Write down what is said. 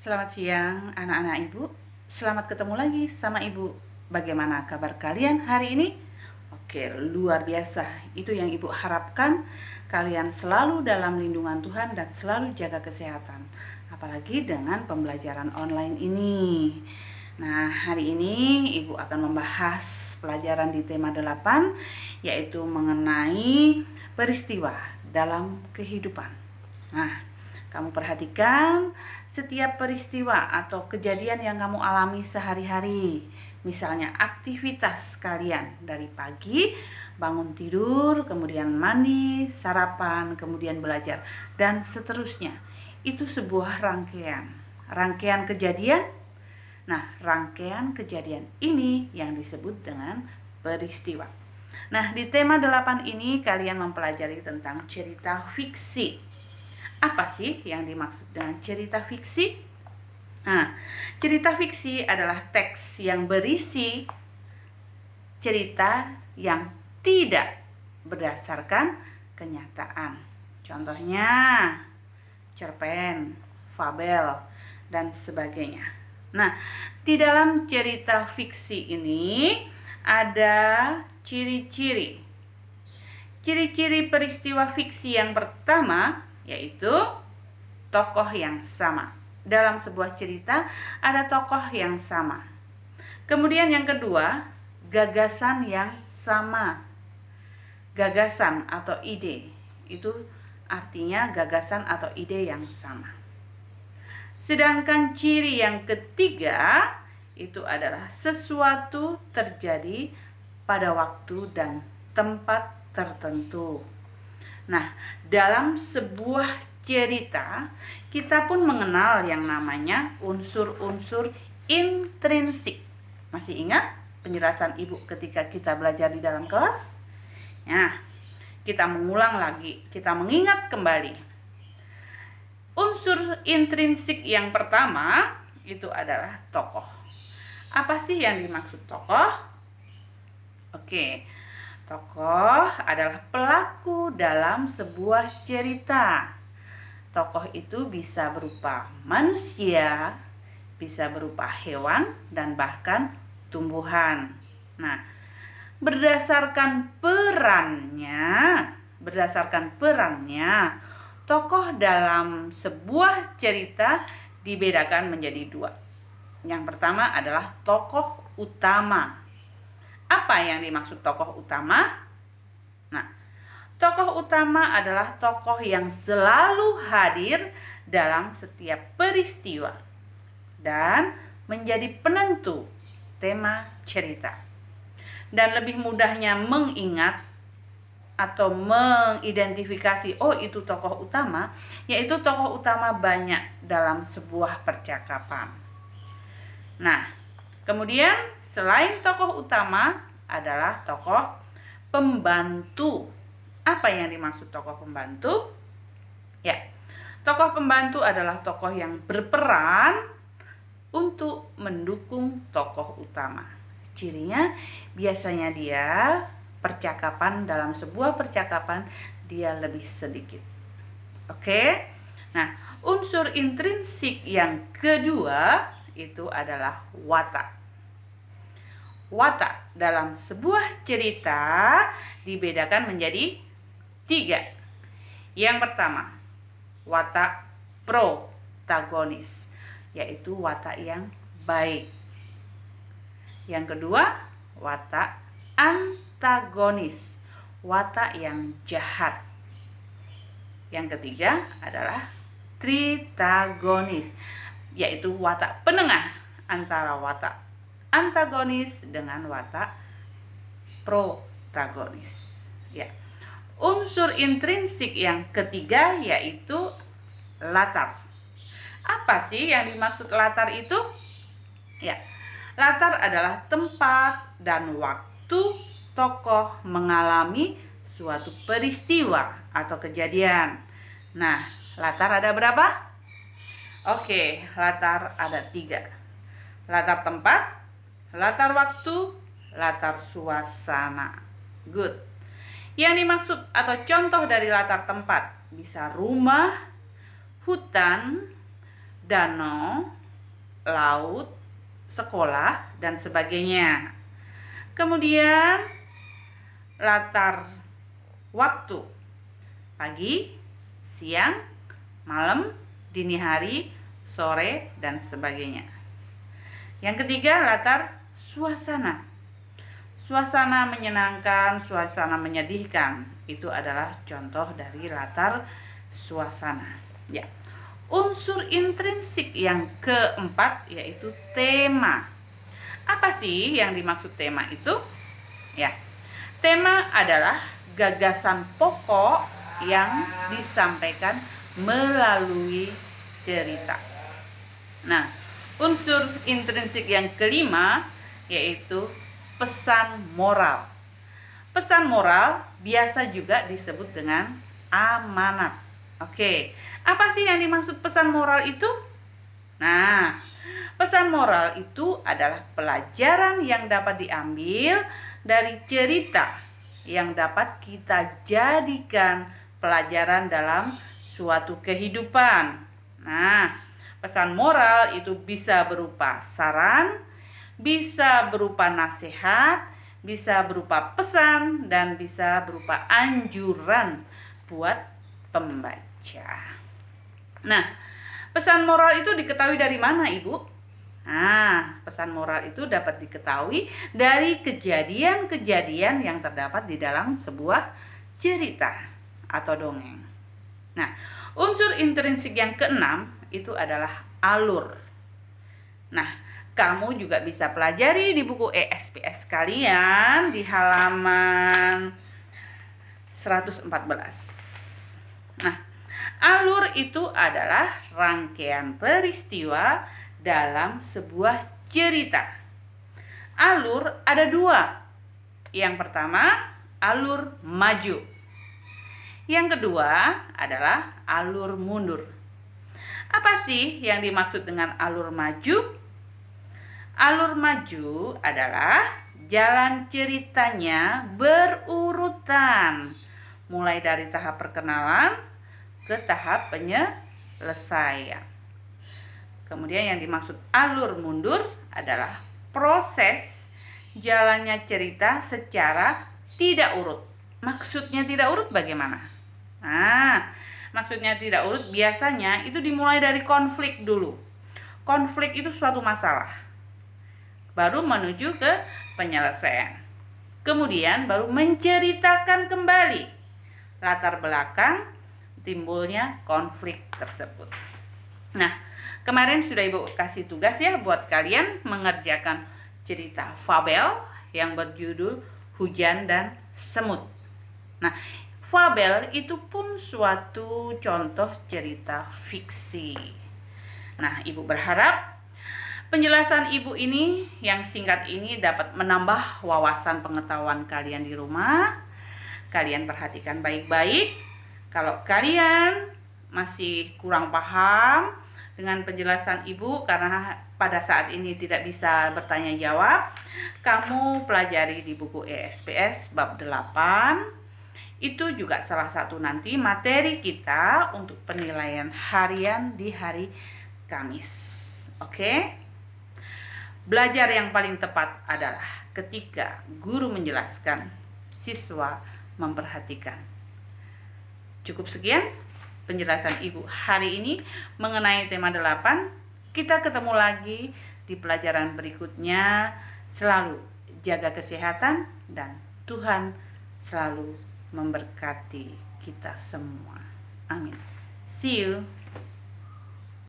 Selamat siang anak-anak ibu. Selamat ketemu lagi sama ibu. Bagaimana kabar kalian hari ini? Oke, luar biasa. Itu yang ibu harapkan, kalian selalu dalam lindungan Tuhan dan selalu jaga kesehatan. Apalagi dengan pembelajaran online ini. Nah, hari ini ibu akan membahas pelajaran di tema 8, yaitu mengenai peristiwa dalam kehidupan. Nah, kamu perhatikan setiap peristiwa atau kejadian yang kamu alami sehari-hari. Misalnya aktivitas kalian dari pagi, bangun tidur, kemudian mandi, sarapan, kemudian belajar, dan seterusnya. Itu sebuah rangkaian kejadian. Nah, rangkaian kejadian ini yang disebut dengan peristiwa. Nah, di tema 8 ini kalian mempelajari tentang cerita fiksi. Apa sih yang dimaksud dengan cerita fiksi? Nah, cerita fiksi adalah teks yang berisi cerita yang tidak berdasarkan kenyataan. Contohnya, cerpen, fabel, dan sebagainya. Nah, di dalam cerita fiksi ini ada ciri-ciri. Ciri-ciri peristiwa fiksi yang pertama yaitu tokoh yang sama. Dalam sebuah cerita ada tokoh yang sama. Kemudian yang kedua, gagasan yang sama. Gagasan atau ide, itu artinya gagasan atau ide yang sama. Sedangkan ciri yang ketiga itu adalah sesuatu terjadi pada waktu dan tempat tertentu. Nah, dalam sebuah cerita, kita pun mengenal yang namanya unsur-unsur intrinsik. Masih ingat penjelasan ibu ketika kita belajar di dalam kelas? Nah, kita mengulang lagi, kita mengingat kembali. Unsur intrinsik yang pertama itu adalah tokoh. Apa sih yang dimaksud tokoh? Oke. Tokoh adalah pelaku dalam sebuah cerita. Tokoh itu bisa berupa manusia, bisa berupa hewan, dan bahkan tumbuhan. Nah, berdasarkan perannya, tokoh dalam sebuah cerita dibedakan menjadi dua. Yang pertama adalah tokoh utama. Apa yang dimaksud tokoh utama? Nah, tokoh utama adalah tokoh yang selalu hadir dalam setiap peristiwa dan menjadi penentu tema cerita. Dan lebih mudahnya mengingat atau mengidentifikasi, oh itu tokoh utama, yaitu tokoh utama banyak dalam sebuah percakapan. Nah, kemudian selain tokoh utama adalah tokoh pembantu. Apa yang dimaksud tokoh pembantu? Ya, tokoh pembantu adalah tokoh yang berperan untuk mendukung tokoh utama. Cirinya biasanya dia dalam sebuah percakapan dia lebih sedikit. Oke? Nah, unsur intrinsik yang kedua itu adalah watak. Watak dalam sebuah cerita dibedakan menjadi 3. Yang pertama, watak protagonis, yaitu watak yang baik. Yang kedua, watak antagonis, watak yang jahat. Yang ketiga adalah tritagonis, yaitu watak penengah antara watak antagonis dengan watak protagonis. Ya. Unsur intrinsik yang ketiga yaitu latar. Apa sih yang dimaksud latar itu? Ya. Latar adalah tempat dan waktu tokoh mengalami suatu peristiwa atau kejadian. Nah, latar ada berapa? Oke, latar ada 3. Latar tempat, latar waktu, latar suasana. Good. Yang dimaksud atau contoh dari latar tempat bisa rumah, hutan, danau, laut, sekolah, dan sebagainya. Kemudian latar waktu: pagi, siang, malam, dini hari, sore, dan sebagainya. Yang ketiga, latar suasana. Suasana menyenangkan, suasana menyedihkan. Itu adalah contoh dari latar suasana. Ya. Unsur intrinsik yang keempat yaitu tema. Apa sih yang dimaksud tema itu? Ya. Tema adalah gagasan pokok yang disampaikan melalui cerita. Nah, unsur intrinsik yang kelima yaitu pesan moral. Pesan moral biasa juga disebut dengan amanat. Oke, apa sih yang dimaksud pesan moral itu? Nah, pesan moral itu adalah pelajaran yang dapat diambil dari cerita yang dapat kita jadikan pelajaran dalam suatu kehidupan. Nah, pesan moral itu bisa berupa saran, bisa berupa nasihat, bisa berupa pesan, dan bisa berupa anjuran buat pembaca. Nah, pesan moral itu diketahui dari mana, Ibu? Nah, pesan moral itu dapat diketahui dari kejadian-kejadian yang terdapat di dalam sebuah cerita atau dongeng. Nah, unsur intrinsik yang keenam itu adalah alur. Nah, kamu juga bisa pelajari di buku ESPS kalian di halaman 114. Nah, alur itu adalah rangkaian peristiwa dalam sebuah cerita. Alur ada dua. Yang pertama, alur maju. Yang kedua adalah alur mundur. Apa sih yang dimaksud dengan alur maju? Alur maju adalah jalan ceritanya berurutan, mulai dari tahap perkenalan ke tahap penyelesaian. Kemudian yang dimaksud alur mundur adalah proses jalannya cerita secara tidak urut. Maksudnya tidak urut bagaimana? Nah, maksudnya tidak urut biasanya itu dimulai dari konflik dulu. Konflik itu suatu masalah, baru menuju ke penyelesaian. Kemudian baru menceritakan kembali latar belakang timbulnya konflik tersebut. Nah, kemarin sudah Ibu kasih tugas ya buat kalian mengerjakan cerita fabel yang berjudul Hujan dan Semut. Nah, fabel itu pun suatu contoh cerita fiksi. Nah, Ibu berharap penjelasan Ibu ini yang singkat ini dapat menambah wawasan pengetahuan kalian di rumah. Kalian perhatikan baik-baik. Kalau kalian masih kurang paham dengan penjelasan Ibu karena pada saat ini tidak bisa bertanya jawab, kamu pelajari di buku ESPS bab 8. Itu juga salah satu nanti materi kita untuk penilaian harian di hari Kamis. Oke? Belajar yang paling tepat adalah ketika guru menjelaskan, siswa memperhatikan. Cukup sekian penjelasan Ibu hari ini mengenai tema 8. Kita ketemu lagi di pelajaran berikutnya. Selalu jaga kesehatan dan Tuhan selalu memberkati kita semua. Amin. See you.